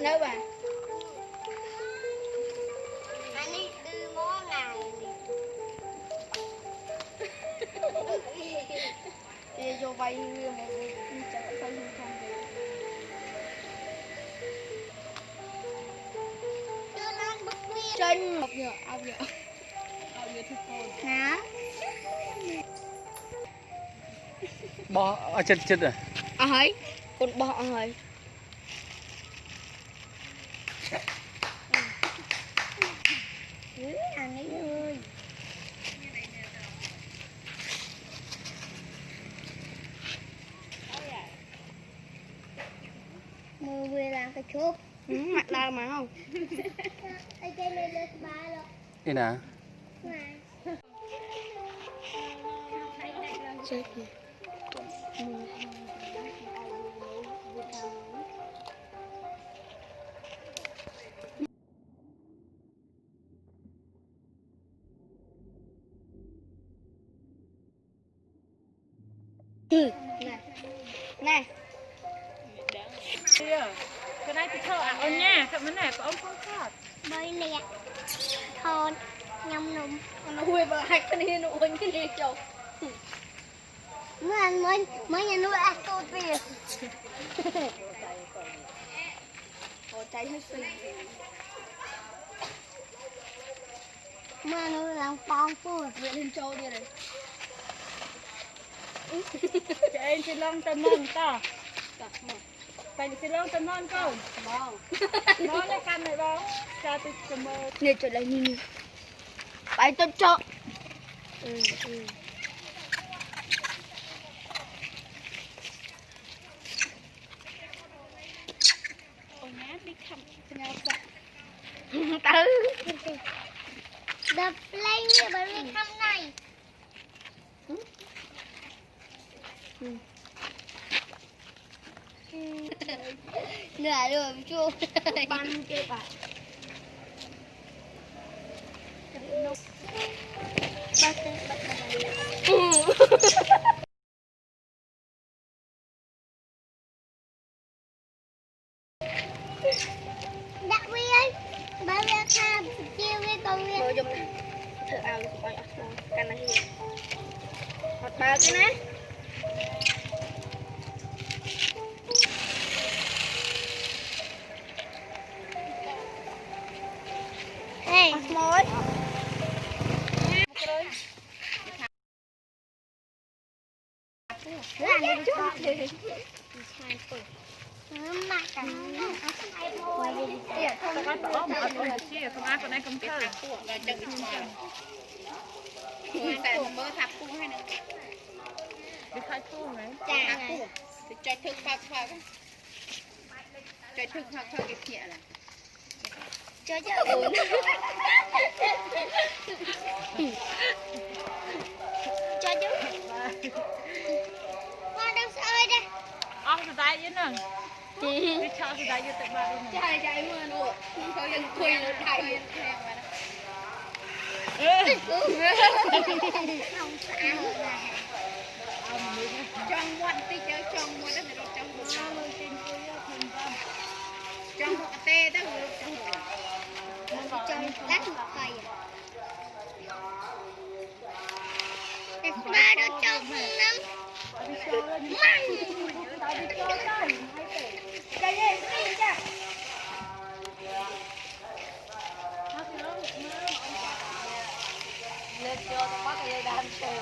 đâu bà anh đi đưa món này đi vô vay mà chợ phải không đưa lên bức viên trên một nhựa ao nhựa thức con hả Bò ở chân chân rồi. ấy con bọ rồi anh ấy ơi mua về làm cái chốt mặt đau mà không ở trên đây lên ba rồi Đây nè. chết gì này cái này thì thợ ở nhà cái vấn đề của ông không thoát bơi nè thon nhâm nụm nó hui vào hai cái này nó quên cái gì chồng mới nhà nuôi ăn tô tiền ồ cháy hơi xinh mà nuôi làm con phun viện lên châu đi này cho em xin lông tầm môn to phải xin lông tầm môn không nó là căn này bao cho tôi tầm môn nè trở lại nhìn bài tôi cho ôi má đi khăm tớ đập lên như bởi vì thăm này nửa rồi chua bắn cái bà đặc viên bà viên tham chiêu với con viên rồi dùng này thử ao thì coi cái này một bao cái này hey mối làm cái chút mà cả không có tổ mà ở chia không ai còn ai cầm thơแต่เมื่อทับกุ้งให้นึง đi khai thu này จ้า ใจทึกพักใจทึกพักเท่าเกี่ยแหละ cho chứ uống cho chứ con đang sợ đây ông sẽ tay với nè đi cho sẽ tay với tận ba luôn ใจเมื่อนู่นเขายังคุยรถไทยแทงมา không sợ trong quanh tí chơi trong mua đó thì nó trong một trong một tê đó trong lát một cây à ba đứa trong lắm cái gì cái gì lên cho tao bắt lên đàn chơi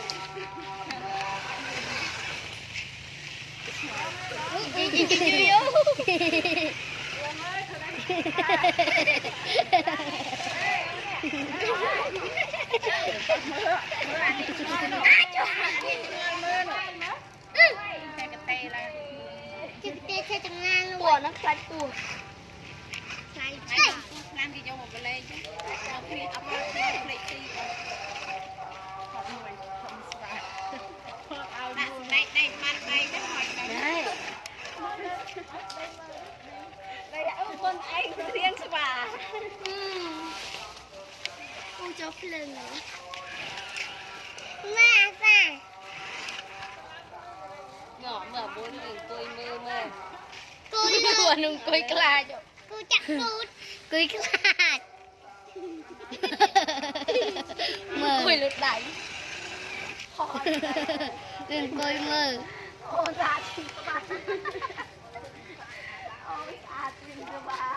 của nó khai tù làm gì cho một cái lên chứ nó khi ấp nó lấy ti đây ban đây cái hỏi đây đây đã con anh riêng cho bà con chó lưng ma ra nhỏ mở bốn người tôi mơ cô buồn đừng coi cla cho cô จักสูดกุยขาดมือ คุยลึกได้พอ เดินกุยมือ โอ้สาธิตโอ้สาธิตสบาย